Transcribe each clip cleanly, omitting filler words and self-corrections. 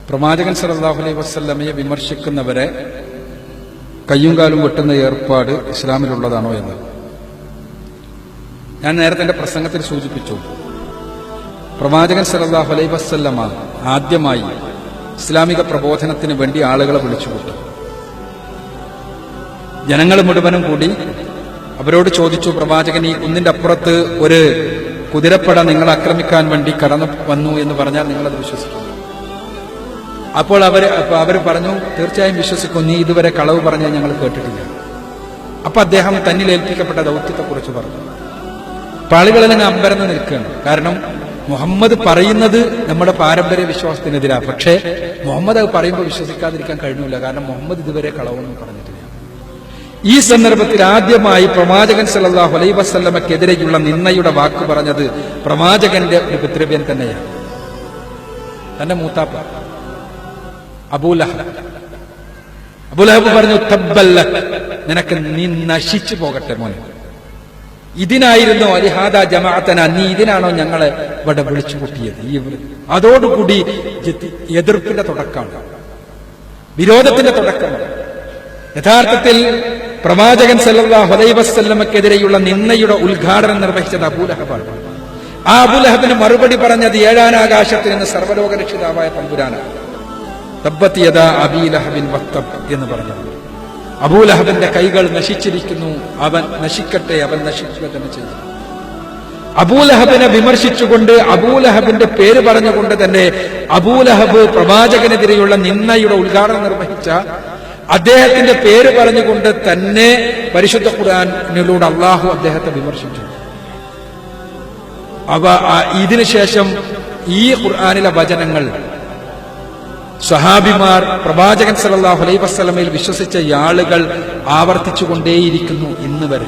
പ്രവാചകൻ സല്ലല്ലാഹു അലൈഹി വസല്ലമയെ വിമർശിക്കുന്നവരെ കയ്യും കാലും വെട്ടുന്ന ഏർപ്പാട് ഇസ്ലാമിലുള്ളതാണോ എന്ന് ഞാൻ നേരത്തെ എന്റെ പ്രസംഗത്തിൽ സൂചിപ്പിച്ചു. പ്രവാചകൻ സല്ലല്ലാഹു അലൈഹി വസല്ലമ ആദ്യമായി ഇസ്ലാമിക പ്രബോധനത്തിന് വേണ്ടി ആളുകളെ വിളിച്ചുകൂട്ടി. ജനങ്ങൾ മുഴുവനും കൂടി അവരോട് ചോദിച്ചു, പ്രവാചകൻ ഈ കുന്നിന്റെ അപ്പുറത്ത് ഒരു കുതിരപ്പട നിങ്ങളെ ആക്രമിക്കാൻ വേണ്ടി കടന്നു വന്നു എന്ന് പറഞ്ഞാൽ നിങ്ങളത് വിശ്വസിക്കും? അപ്പോൾ അവർ പറഞ്ഞു, തീർച്ചയായും വിശ്വസിക്കും, നീ ഇതുവരെ കളവ് പറഞ്ഞാൽ ഞങ്ങൾ കേട്ടിട്ടില്ല. അപ്പൊ അദ്ദേഹം തന്നിൽ ഏൽപ്പിക്കപ്പെട്ട ദൗത്യത്തെക്കുറിച്ച് പറഞ്ഞു. ആളുകളെല്ലാം അമ്പരന്ന് നിൽക്കുകയാണ്. കാരണം മുഹമ്മദ് പറയുന്നത് നമ്മുടെ പാരമ്പര്യ വിശ്വാസത്തിനെതിരാണ്. പക്ഷേ മുഹമ്മദ് അത് പറയുമ്പോൾ വിശ്വസിക്കാതിരിക്കാൻ കഴിഞ്ഞില്ല. കാരണം മുഹമ്മദ് ഇതുവരെ കളവൊന്നും പറഞ്ഞിട്ടില്ല. ഈ സന്ദർഭത്തിൽ ആദ്യമായി പ്രവാചകൻ സല്ലല്ലാഹു അലൈഹി വസല്ലമക്കെതിരെയുള്ള നിന്ദയുടെ വാക്ക് പറഞ്ഞത് പ്രവാചകന്റെ ഒരു പിതൃവ്യൻ തന്നെയാണ്. തന്റെ മൂത്താപ്പ അബൂലഹബ് പറഞ്ഞു, തബ്ബല്ലക്, നിനക്ക് നീ നശിച്ചു പോകട്ടെ മോനെ. ഇതിനായിരുന്നു അലിഹാദ ജമാഅത്തന, നീ ഇതിനാണോ ഞങ്ങളെ ഇവിടെ വിളിച്ചു കൂട്ടിയത്? അതോടുകൂടി എതിർപ്പിന്റെ തുടക്കമാണ്, വിരോധത്തിന്റെ തുടക്കമാണ്. യഥാർത്ഥത്തിൽ പ്രവാചകൻ സല്ലല്ലാഹു അലൈഹി വസല്ലമക്കെതിരെയുള്ള നിന്ദയുടെ ഉദ്ഘാടനം നിർവഹിച്ചത് അബൂലഹബാണ്. ആ അബൂലഹബിന് മറുപടി പറഞ്ഞത് ഏഴാനാകാശത്തിൽ നിന്ന് സർവ്വലോക രക്ഷിതാവായ തമ്പുരാനാണ്. തബ്ബത് യദാ അബീ ലഹബിൻ വത്തബ് എന്ന് പറഞ്ഞു. അബൂലഹബിന്റെ കൈകൾ നശിച്ചിരിക്കുന്നു, അവൻ നശിക്കട്ടെ, അവൻ നശിക്കുക തന്നെ ചെയ്തു. അബൂലഹബിനെ വിമർശിച്ചുകൊണ്ട്, അബൂലഹബിന്റെ പേര് പറഞ്ഞുകൊണ്ട് തന്നെ അബൂലഹബ് പ്രവാചകനെതിരെയുള്ള നിന്ദയുടെ ഉദ്ഘാടനം നിർവഹിച്ച അദ്ദേഹത്തിന്റെ പേര് പറഞ്ഞുകൊണ്ട് തന്നെ പരിശുദ്ധ ഖുർആനിലൂടെ അള്ളാഹു അദ്ദേഹത്തെ വിമർശിച്ചു. ഇതിനുശേഷം ഈ ഖുർആനിലെ വചനങ്ങൾ സ്വഹാബിമാർ പ്രവാചകൻ സല്ലല്ലാഹു അലൈഹി വസല്ലമയിൽ വിശ്വസിച്ച ആളുകൾ ആവർത്തിച്ചുകൊണ്ടേയിരിക്കുന്നു ഇന്ന് വരെ.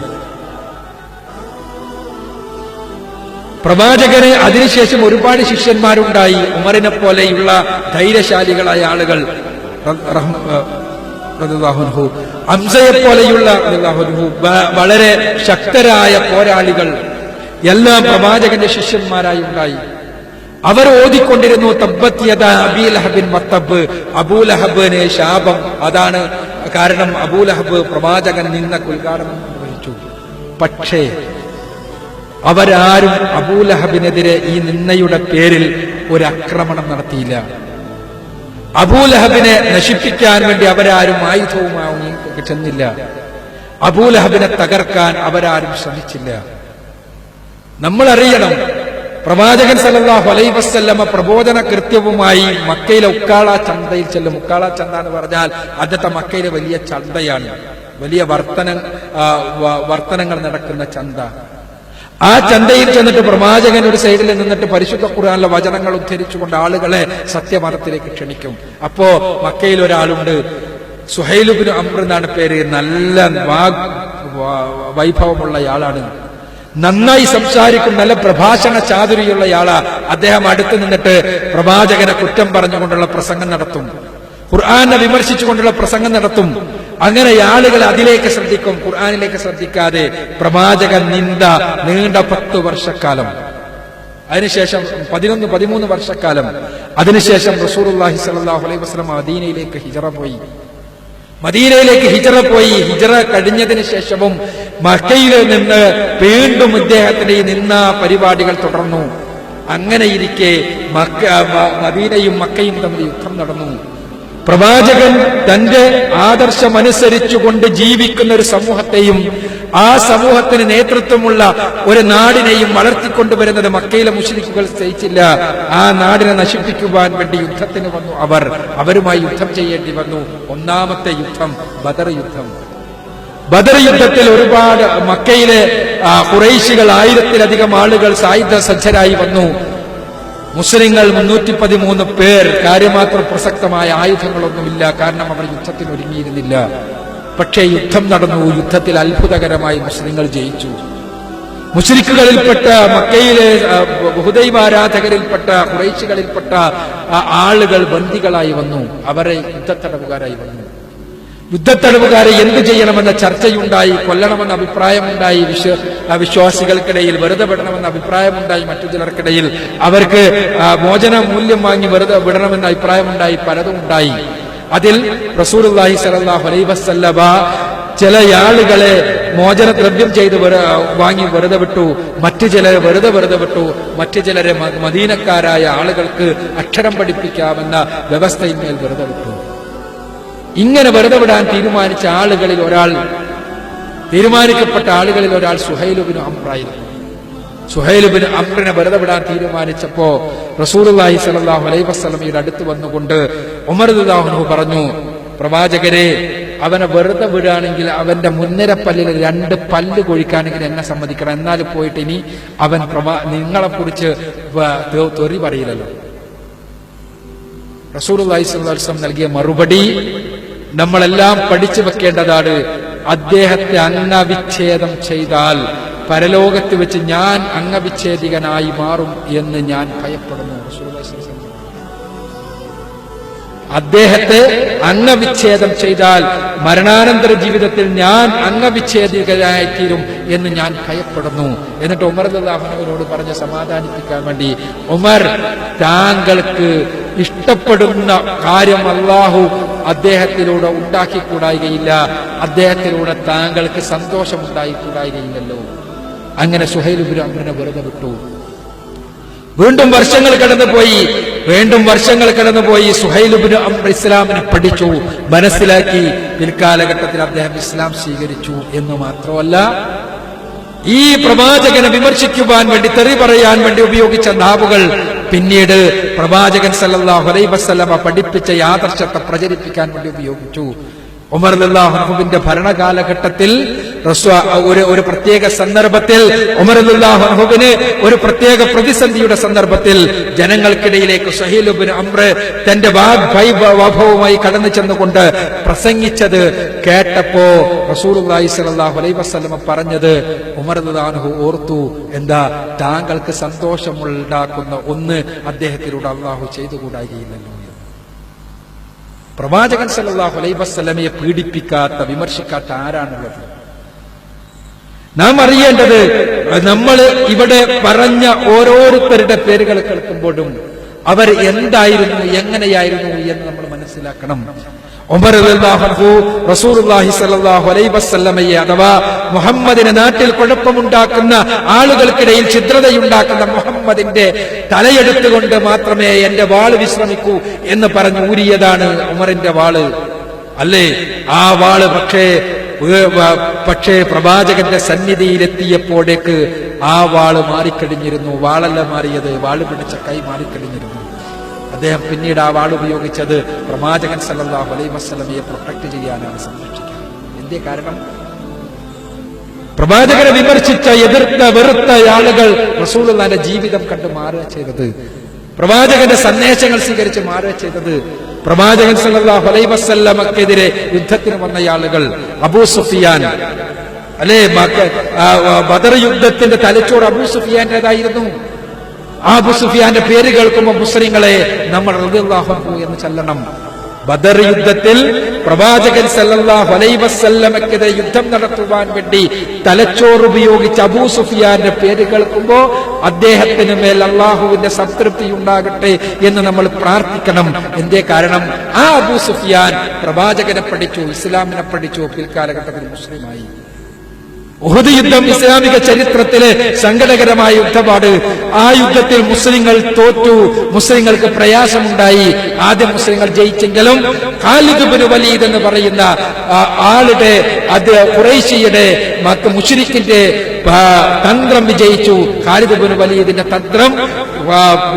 പ്രവാചകന് അതിനുശേഷം ഒരുപാട് ശിഷ്യന്മാരുണ്ടായി. ഉമറിനെ പോലെയുള്ള ധൈര്യശാലികളായ ആളുകൾ, ഹംസയെ പോലെയുള്ള വളരെ ശക്തരായ പോരാളികൾ എല്ലാം പ്രവാചകന്റെ ശിഷ്യന്മാരായി ഉണ്ടായി. അവർ ഓതിക്കൊണ്ടിരുന്നു, തബ്ബത് യദാ അബീ ലഹബിൻ വത്തബ്, അബൂലഹബിന് ശാപം. അതാണ് കാരണം അബൂലഹബ് പ്രവാചകൻ നിന്നക്ക് ഉദ്ഘാടനം നിർവഹിച്ചു. പക്ഷേ അവരാരും അബൂലഹബിനെതിരെ ഈ നിന്ദയുടെ പേരിൽ ഒരു ആക്രമണം നടത്തിയില്ല. അബൂലഹബിനെ നശിപ്പിക്കാൻ വേണ്ടി അവരാരും ആയുധവുമായി ചെന്നില്ല. അബൂലഹബിനെ തകർക്കാൻ അവരാരും ശ്രമിച്ചില്ല. നമ്മൾ അറിയണം, പ്രവാചകൻ സല്ലല്ലാഹു അലൈഹി വസല്ലമ പ്രബോധന കൃത്യവുമായി മക്കയിലെ ഉക്കാള ചന്തയിൽ ചെല്ലും. ഉക്കാള ചന്ത എന്ന് പറഞ്ഞാൽ അന്നത്തെ മക്കയിലെ വലിയ ചന്തയാണ്, വലിയ വർത്തനങ്ങൾ നടക്കുന്ന ചന്ത. ആ ചന്തയിൽ ചെന്നിട്ട് പ്രവാചകൻ ഒരു സൈഡിൽ നിന്നിട്ട് പരിശുദ്ധ ഖുർആനിലെ വചനങ്ങൾ ഉദ്ധരിച്ചുകൊണ്ട് ആളുകളെ സത്യമതത്തിലേക്ക് ക്ഷണിക്കും. അപ്പോ മക്കയിൽ ഒരാളുണ്ട്, സുഹൈൽ ഇബ്നു അംർ എന്നാണ് പേര്. നല്ല വൈഭവമുള്ളയാളാണ്, നന്നായി സംസാരിക്കും, നല്ല പ്രഭാഷണ ചാതുരിയുള്ളയാളാ. അദ്ദേഹം അടുത്ത് നിന്നിട്ട് പ്രവാചകനെ കുറ്റം പറഞ്ഞുകൊണ്ടുള്ള പ്രസംഗം നടത്തും, ഖുർആനെ വിമർശിച്ചുകൊണ്ടുള്ള പ്രസംഗം നടത്തും. അങ്ങനെ ആളുകൾ അതിലേക്ക് ശ്രദ്ധിക്കും, ഖുർആനിലേക്ക് ശ്രദ്ധിക്കാതെ. പ്രവാചകൻ നിന്ദ നീണ്ട 10 വർഷക്കാലം, അതിനുശേഷം 13 വർഷക്കാലം. അതിനുശേഷം റസൂലുള്ളാഹി സ്വല്ലല്ലാഹു അലൈഹി വസല്ലം മദീനയിലേക്ക് ഹിജറ പോയി. ഹിജറ കഴിഞ്ഞതിന് ശേഷവും മക്കയിൽ നിന്ന് വീണ്ടും ഇദ്ദേഹത്തിന്റെ ഈ നിന്ന പരിപാടികൾ തുടർന്നു. അങ്ങനെയിരിക്കെ മദീനയും മക്കയും തമ്മിൽ യുദ്ധം നടന്നു. പ്രവാചകൻ തന്റെ ആദർശമനുസരിച്ചുകൊണ്ട് ജീവിക്കുന്ന ഒരു സമൂഹത്തെയും ആ സമൂഹത്തിന് നേതൃത്വമുള്ള ഒരു നാടിനെയും വളർത്തിക്കൊണ്ടുവരുന്നത് മക്കയിലെ മുശ്രിക്കുകൾ സഹിച്ചില്ല. ആ നാടിനെ നശിപ്പിക്കുവാൻ വേണ്ടി യുദ്ധത്തിന് വന്നു. അവരുമായി യുദ്ധം ചെയ്യേണ്ടി വന്നു. ഒന്നാമത്തെ യുദ്ധം ബദർ യുദ്ധം. ബദർ യുദ്ധത്തിൽ ഒരുപാട് മക്കയിലെ ഖുറൈശികൾ 1000-ലധികം ആളുകൾ സായുധ സജ്ജരായി വന്നു. മുസ്ലിങ്ങൾ 313 പേർ. കാര്യമാത്രം പ്രസക്തമായ ആയുധങ്ങളൊന്നുമില്ല, കാരണം അവർ യുദ്ധത്തിന് ഒരുങ്ങിയിരുന്നില്ല. പക്ഷേ യുദ്ധം നടന്നു. യുദ്ധത്തിൽ അത്ഭുതകരമായി മുസ്ലിങ്ങൾ ജയിച്ചു. മുശ്രിക്കുകളിൽപ്പെട്ട മക്കയിലെ ബഹുദൈവാരാധകരിൽപ്പെട്ട ഖുറൈശികളിൽപ്പെട്ട ആളുകൾ ബന്ദികളായി വന്നു, അവരെ യുദ്ധത്തടവുകാരായി വന്നു. യുദ്ധത്തടവുകാരെ എന്തു ചെയ്യണമെന്ന ചർച്ചയുണ്ടായി. കൊല്ലണമെന്ന അഭിപ്രായമുണ്ടായി വിശ്വാസികൾക്കിടയിൽ, വെറുതെ വിടണമെന്ന അഭിപ്രായമുണ്ടായി മറ്റു ചിലർക്കിടയിൽ, അവർക്ക് മോചന മൂല്യം വാങ്ങി വെറുതെ വിടണമെന്ന അഭിപ്രായമുണ്ടായി, പലതും ഉണ്ടായി. അതിൽ റസൂലുള്ളാഹി സ്വല്ലല്ലാഹു അലൈഹി വസല്ലമ ചില ആളുകളെ മോചനദ്രവ്യം ചെയ്ത് വാങ്ങി വെറുതെ വിട്ടു, മറ്റു ചിലരെ വെറുതെ വിട്ടു, മറ്റു ചിലരെ മദീനക്കാരായ ആളുകൾക്ക് അക്ഷരം പഠിപ്പിക്കാമെന്ന വ്യവസ്ഥയിന്മേൽ വെറുതെ വിട്ടു. ഇങ്ങനെ വെറുതെ വിടാൻ തീരുമാനിക്കപ്പെട്ട ആളുകളിൽ ഒരാൾ സുഹൈൽ ഇബ്നു അംറായിരുന്നു. സുഹൈൽ ഇബ്നു അംറിനെ വെറുതെ വിടാൻ തീരുമാനിച്ചപ്പോ റസൂലുള്ളാഹി സ്വല്ലല്ലാഹു അലൈഹി വസല്ലമയുടെ അടുത്ത് വന്നുകൊണ്ട് ഉമർ റളിയല്ലാഹു അൻഹു പറഞ്ഞു, പ്രവാചകരെ, അവനെ വെറുതെ വിടുകയാണെങ്കിൽ അവന്റെ മുൻനിരപ്പല്ലിൽ 2 പല്ല് കൊഴിക്കാനെങ്കിൽ എന്നെ സമ്മതിക്കണം. എന്നാൽ പോയിട്ട് ഇനി അവൻ നിങ്ങളെക്കുറിച്ച് തെറി പറയില്ലല്ലോ. റസൂലുള്ളാഹി സ്വല്ലല്ലാഹു അലൈഹി വസല്ലം നൽകിയ മറുപടി നമ്മളെല്ലാം പഠിച്ചു വെക്കേണ്ടതാണ്. അദ്ദേഹത്തെ അംഗവിച്ഛേദം ചെയ്താൽ പരലോകത്ത് വെച്ച് ഞാൻ അംഗവിച്ഛേദികനായി മാറും എന്ന് ഞാൻ ഭയപ്പെടുന്നു. അദ്ദേഹത്തെ അംഗവിച്ഛേദം ചെയ്താൽ മരണാനന്തര ജീവിതത്തിൽ ഞാൻ അംഗവിച്ഛേദികനായിത്തീരും എന്ന് ഞാൻ ഭയപ്പെടുന്നു. എന്നിട്ട് ഉമർ റളിയല്ലാഹു അൻഹുവിനോട് പറഞ്ഞ് സമാധാനിപ്പിക്കാൻ വേണ്ടി, ഉമർ, താങ്കൾക്ക് ഇഷ്ടപ്പെടുന്ന കാര്യം അല്ലാഹു അദ്ദേഹത്തിലൂടെ ഉണ്ടാക്കിക്കൂടായികയില്ല, അദ്ദേഹത്തിലൂടെ താങ്കൾക്ക് സന്തോഷമുണ്ടായിക്കൂടായികയില്ലല്ലോ. അങ്ങനെ സുഹൈൽ ഇബ്നു അംറിനെ വെറുതെ വിട്ടു. വീണ്ടും വർഷങ്ങൾ കടന്നുപോയി. സുഹൈൽ ഇബ്നു അംർ ഇസ്ലാമിനെ പഠിച്ചു, മനസ്സിലാക്കി. പിൽക്കാലഘട്ടത്തിൽ അദ്ദേഹം ഇസ്ലാം സ്വീകരിച്ചു എന്ന് മാത്രമല്ല, ഈ പ്രവാചകനെ വിമർശിക്കുവാൻ വേണ്ടി, തെറി പറയാൻ വേണ്ടി ഉപയോഗിച്ച നാവുകൾ പിന്നീട് പ്രവാചകൻ സല്ലല്ലാഹു അലൈഹി വസല്ലമ പഠിപ്പിച്ച ആദർശത്തെ പ്രചരിപ്പിക്കാൻ വേണ്ടി ഉപയോഗിച്ചു. ഉമർ റളിയല്ലാഹു അൻഹുവിന്റെ ഭരണകാലഘട്ടത്തിൽ ഒരു പ്രത്യേക സന്ദർഭത്തിൽ ഉമർ റളിയല്ലാഹു അൻഹുവിന് ഒരു പ്രത്യേക പ്രതിസന്ധിയുടെ സന്ദർഭത്തിൽ ജനങ്ങൾക്കിടയിലേക്ക് സുഹൈൽ ഇബ്നു അംർ തന്റെ വൈഭവവുമായി കടന്നു ചെന്നുകൊണ്ട് പ്രസംഗിച്ചത് കേട്ടപ്പോ റസൂലുള്ളാഹി സ്വല്ലല്ലാഹു അലൈഹി വസല്ലമ പറഞ്ഞത് ഉമർ റളിയല്ലാഹു അൻഹു ഓർത്തു, എന്താ, താങ്കൾക്ക് സന്തോഷമുണ്ടാക്കുന്ന ഒന്ന് അദ്ദേഹത്തിലൂടെ അല്ലാഹു ചെയ്തുകൂടായികയില്ലല്ലോ. പ്രവാചകൻ സല്ലല്ലാഹു അലൈഹി വസല്ലമയെ പീഡിപ്പിക്കാത്ത, വിമർശിക്കാത്ത ആരാണുള്ളത്? നാം അറിയേണ്ടത്, നമ്മൾ ഇവിടെ പറഞ്ഞ ഓരോരുത്തരുടെ പേരുകൾ കേൾക്കുമ്പോഴും അവർ എന്തായിരുന്നു, എങ്ങനെയായിരുന്നു എന്ന് നമ്മൾ മനസ്സിലാക്കണം. ഉമർ റളിയല്ലാഹു അൻഹു റസൂലുള്ളാഹി സ്വല്ലല്ലാഹു അലൈഹി വസല്ലമയെ, അഥവാ മുഹമ്മദിന്റെ നാട്ടിൽ കുഴപ്പമുണ്ടാക്കുന്ന, ആളുകൾക്കിടയിൽ ഛിദ്രതയുണ്ടാക്കുന്ന മുഹമ്മദിന്റെ തലയെടുത്തുകൊണ്ട് മാത്രമേ എന്റെ വാള് വിശ്രമിക്കൂ എന്ന് പറഞ്ഞു ഊരിയതാണ് ഉമറിന്റെ വാള്, അല്ലേ? ആ വാള് പക്ഷേ പ്രവാചകന്റെ സന്നിധിയിലെത്തിയപ്പോഴേക്ക് ആ വാള് മാറിക്കഴിഞ്ഞിരുന്നു. വാളല്ല മാറിയത്, വാള് പിടിച്ച കൈ മാറിക്കഴിഞ്ഞിരുന്നു. അദ്ദേഹം പിന്നീട് ആ വാൾ ഉപയോഗിച്ചത് പ്രവാചകൻ സല്ലല്ലാഹു അലൈഹി വസല്ലമയെ പ്രൊട്ടക്ട് ചെയ്യാനാണ്, സംരക്ഷിക്കാൻ. എന്തേ കാരണം? പ്രവാചകനെ വിമർശിച്ച, എതിർത്ത, വെറുത്ത ആളുകൾ റസൂലുള്ളാഹിന്റെ ജീവിതം കണ്ട് മാറുക ചെയ്തത്, പ്രവാചകന്റെ സന്ദേശങ്ങൾ സ്വീകരിച്ച് മാറുക ചെയ്തത്. പ്രവാചകൻ സല്ലല്ലാഹു അലൈഹി വസല്ലമക്കെതിരെ യുദ്ധത്തിന് വന്ന ആളുകൾ, അബൂ സുഫിയാൻ, അല്ലേ, ബദർ യുദ്ധത്തിന്റെ തലച്ചോറ് അബൂ സുഫിയാന്റേതായിരുന്നു. അബൂ സുഫിയാന്റെ പേര് കേൾക്കുമ്പോൾ മുസ്ലിങ്ങളെ നമ്മൾ റളിയല്ലാഹു അൻഹു എന്ന് ചൊല്ലണം. ബദർ യുദ്ധത്തിൽ പ്രവാചകൻ സല്ലല്ലാഹു അലൈഹി വസല്ലമക്കെതിരെ യുദ്ധം നടത്തുവാൻ വേണ്ടി തലച്ചോറ് ഉപയോഗിച്ച് അബൂ സുഫിയാന്റെ പേര് കേൾക്കുമ്പോൾ അദ്ദേഹത്തിന് മേൽ അള്ളാഹുവിന്റെ സംതൃപ്തി ഉണ്ടാകട്ടെ എന്ന് നമ്മൾ പ്രാർത്ഥിക്കണം. എന്തേ കാരണം? ആ അബൂ സുഫിയാൻ പ്രവാചകനെ പഠിച്ചു, ഇസ്ലാമിനെ പഠിച്ചു, പിൽക്കാലഘട്ടത്തിൽ മുസ്ലിമായി. ഉഹദ് യുദ്ധം ഇസ്ലാമിക ചരിത്രത്തിലെ സങ്കടകരമായ യുദ്ധമാണ്. ആ യുദ്ധത്തിൽ മുസ്ലിങ്ങൾ തോറ്റു, മുസ്ലിങ്ങൾക്ക് പ്രയാസമുണ്ടായി. ആദ്യം മുസ്ലിങ്ങൾ ജയിച്ചെങ്കിലും ഖാലിദ് ഇബ്നു വലീദ് എന്ന് പറയുന്ന ആളുടെ, അത് ഖുറൈശിയുടെ മുശ്രിക്കിന്റെ തന്ത്രം വിജയിച്ചു. ഖാലിദ് ഇബ്നു വലീദിന്റെ തന്ത്രം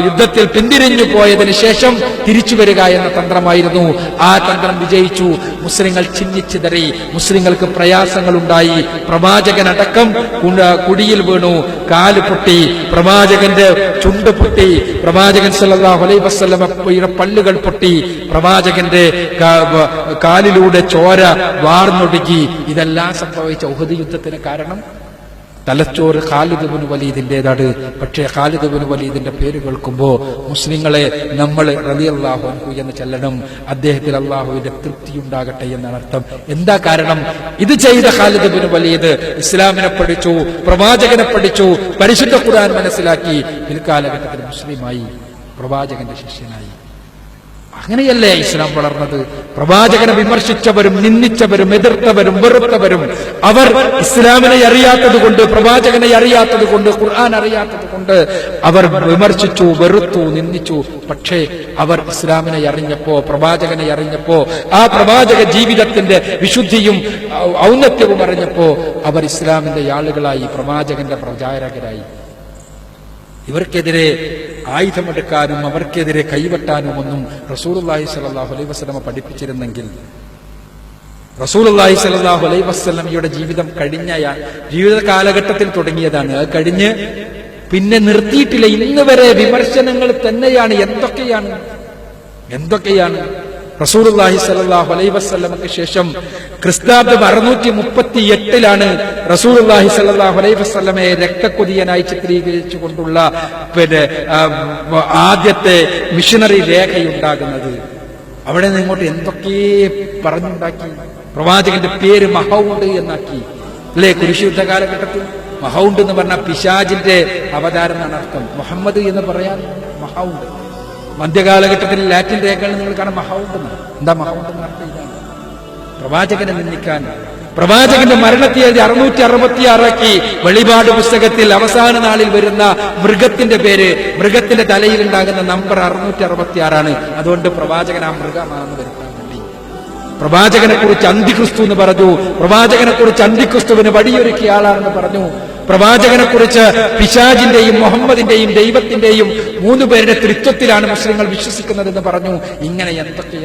യുദ്ധത്തിൽ പിന്തിരിഞ്ഞു പോയതിനു ശേഷം തിരിച്ചു വരിക എന്ന തന്ത്രമായിരുന്നു. ആ തന്ത്രം വിജയിച്ചു. മുസ്ലിങ്ങൾ ചിന്നിച്ചിതറി, മുസ്ലിങ്ങൾക്ക് പ്രയാസങ്ങൾ ഉണ്ടായി. പ്രവാചകനടക്കം കുടിയിൽ വീണു, കാല് പൊട്ടി, പ്രവാചകന്റെ ചുണ്ട് പൊട്ടി, പ്രവാചകൻ സല്ലല്ലാഹു അലൈഹി വസല്ലമയുടെ പല്ലുകൾ പൊട്ടി, പ്രവാചകന്റെ കാലിലൂടെ ചോര വാർന്നൊടുക്കി. ഇതെല്ലാം സംഭവിച്ച ഉഹദ് യുദ്ധത്തിന് കാരണം തലച്ചോറ് ഖാലിദ് ഇബ്നു വലീദിന്റേതാണ്. പക്ഷേ ഖാലിദ് ഇബ്നു വലീദിന്റെ പേര് കേൾക്കുമ്പോൾ മുസ്ലിങ്ങളെ നമ്മൾ റളിയല്ലാഹു അൻഹു എന്ന് ചൊല്ലണം. അദ്ദേഹത്തിൽ അള്ളാഹുവിന്റെ തൃപ്തി ഉണ്ടാകട്ടെ എന്നാണ് അർത്ഥം. എന്താ കാരണം? ഇത് ചെയ്ത ഖാലിദ് ഇബ്നു വലീദ് ഇസ്ലാമിനെ പഠിച്ചു, പ്രവാചകനെ പഠിച്ചു, പരിശുദ്ധ ഖുർആൻ മനസ്സിലാക്കി, പിൽക്കാലഘട്ടത്തിൽ മുസ്ലിമായി, പ്രവാചകന്റെ ശിഷ്യനായി. അങ്ങനെയല്ലേ ഇസ്ലാം വളർന്നത്? പ്രവാചകനെ വിമർശിച്ചവരും നിന്ദിച്ചവരും എതിർത്തവരും വെറുത്തവരും അവർ ഇസ്ലാമിനെ അറിയാത്തത് കൊണ്ട്, പ്രവാചകനെ അറിയാത്തത് കൊണ്ട്, ഖുർആൻ അറിയാത്തത് കൊണ്ട് അവർ വിമർശിച്ചു, വെറുത്തു, നിന്ദിച്ചു. പക്ഷേ അവർ ഇസ്ലാമിനെ അറിഞ്ഞപ്പോ, പ്രവാചകനെ അറിഞ്ഞപ്പോ, ആ പ്രവാചക ജീവിതത്തിന്റെ വിശുദ്ധിയും ഔന്നത്യവും അറിഞ്ഞപ്പോ അവർ ഇസ്ലാമിന്റെ ആളുകളായി, പ്രവാചകന്റെ പ്രചാരകരായി. ഇവർക്കെതിരെ ആയുധമെടുക്കാനും അവർക്കെതിരെ കൈവെട്ടാനും ഒന്നും റസൂലുള്ളാഹി സ്വല്ലല്ലാഹു അലൈഹി വസല്ലമ പഠിപ്പിച്ചിരുന്നെങ്കിൽ, റസൂലുള്ളാഹി സ്വല്ലല്ലാഹു അലൈഹി വസല്ലമയുടെ ജീവിതം കഴിഞ്ഞ ജീവിത കാലഘട്ടത്തിൽ തുടങ്ങിയതാണ്. അത് കഴിഞ്ഞ് പിന്നെ നിർത്തിയിട്ടില്ല. ഇന്ന് വരെ വിമർശനങ്ങൾ തന്നെയാണ്. എന്തൊക്കെയാണ് റസൂലുള്ളാഹി സ്വല്ലല്ലാഹു അലൈഹി വസല്ലമക്ക് ശേഷം ക്രിസ്താബ്ദം 638 റസൂലുള്ളാഹി സ്വല്ലല്ലാഹു അലൈഹി വസല്ലമയെ രക്തക്കൊതിയനായി ചിത്രീകരിച്ചുകൊണ്ടുള്ള ആദ്യത്തെ മിഷനറി രേഖയുണ്ടാകുന്നത്. അവിടെ നിന്ന് ഇങ്ങോട്ട് എന്തൊക്കെ പറഞ്ഞുണ്ടാക്കി. പ്രവാചകന്റെ പേര് മഹൗണ്ട് എന്നാക്കി, അല്ലേ? കുരിശ് യുദ്ധ കാലഘട്ടത്തിൽ മഹൗണ്ട് എന്ന് പറഞ്ഞാൽ പിശാചിന്റെ അവതാരം എന്നാണ് അർത്ഥം. മുഹമ്മദ് എന്ന് പറയാൻ മഹൗണ്ട്. മധ്യകാലഘട്ടത്തിൽ ലാറ്റിൻ രേഖകൾ നിങ്ങൾ കാണാൻ മഹൗണ്ട് എന്നാണ്. എന്താ മഹൗണ്ട് എന്ന് അർത്ഥം? ഇതാണ് പ്രവാചകനെ നിന്ദിക്കാൻ. പ്രവാചകന്റെ മരണത്തെ 666 വെളിപാട് പുസ്തകത്തിൽ അവസാന നാളിൽ വരുന്ന മൃഗത്തിന്റെ പേര്, മൃഗത്തിന്റെ തലയിൽ ഉണ്ടാകുന്ന നമ്പർ 666. അതുകൊണ്ട് പ്രവാചകൻ ആ മൃഗമാണെന്ന് വരുത്താൻ വേണ്ടി പ്രവാചകനെ കുറിച്ച് അന്തിക്രിസ്തു എന്ന് പറഞ്ഞു. പ്രവാചകനെ കുറിച്ച് അന്തിക്രിസ്തുവിന് വഴിയൊരുക്കിയ ആളാണെന്ന് പറഞ്ഞു. പ്രവാചകനെ കുറിച്ച് പിശാചിന്റെയും മുഹമ്മദിന്റെയും ദൈവത്തിന്റെയും 3 പേരുടെ ത്രിത്വത്തിലാണ് മുസ്ലിങ്ങൾ വിശ്വസിക്കുന്നതെന്ന് പറഞ്ഞു. ഇങ്ങനെ എന്തൊക്കെ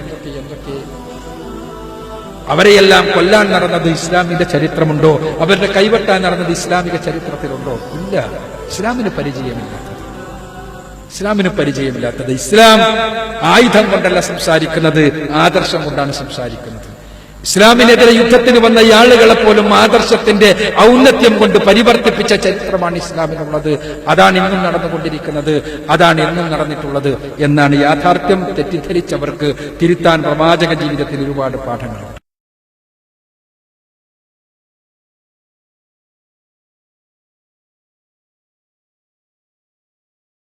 അവരെയെല്ലാം കൊല്ലാൻ നടന്നത് ഇസ്ലാമിന്റെ ചരിത്രമുണ്ടോ? അവരുടെ കൈവെട്ടാൻ നടന്നത് ഇസ്ലാമിക ചരിത്രത്തിലുണ്ടോ? ഇല്ല. ഇസ്ലാമിന് പരിചയമില്ലാത്തത്. ഇസ്ലാം ആയുധം കൊണ്ടല്ല സംസാരിക്കുന്നത്, ആദർശം കൊണ്ടാണ് സംസാരിക്കുന്നത്. ഇസ്ലാമിനെതിരെ യുദ്ധത്തിന് വന്ന ആളുകളെ പോലും ആദർശത്തിന്റെ ഔന്നത്യം കൊണ്ട് പരിവർത്തിപ്പിച്ച ചരിത്രമാണ് ഇസ്ലാമിനുള്ളത്. അതാണ് ഇന്നും നടന്നുകൊണ്ടിരിക്കുന്നത്, അതാണ് എന്നും നടന്നിട്ടുള്ളത് എന്നാണ് യാഥാർത്ഥ്യം. തെറ്റിദ്ധരിച്ചവർക്ക് തിരുത്താൻ പ്രവാചക ജീവിതത്തിൽ ഒരുപാട് പാഠങ്ങൾ.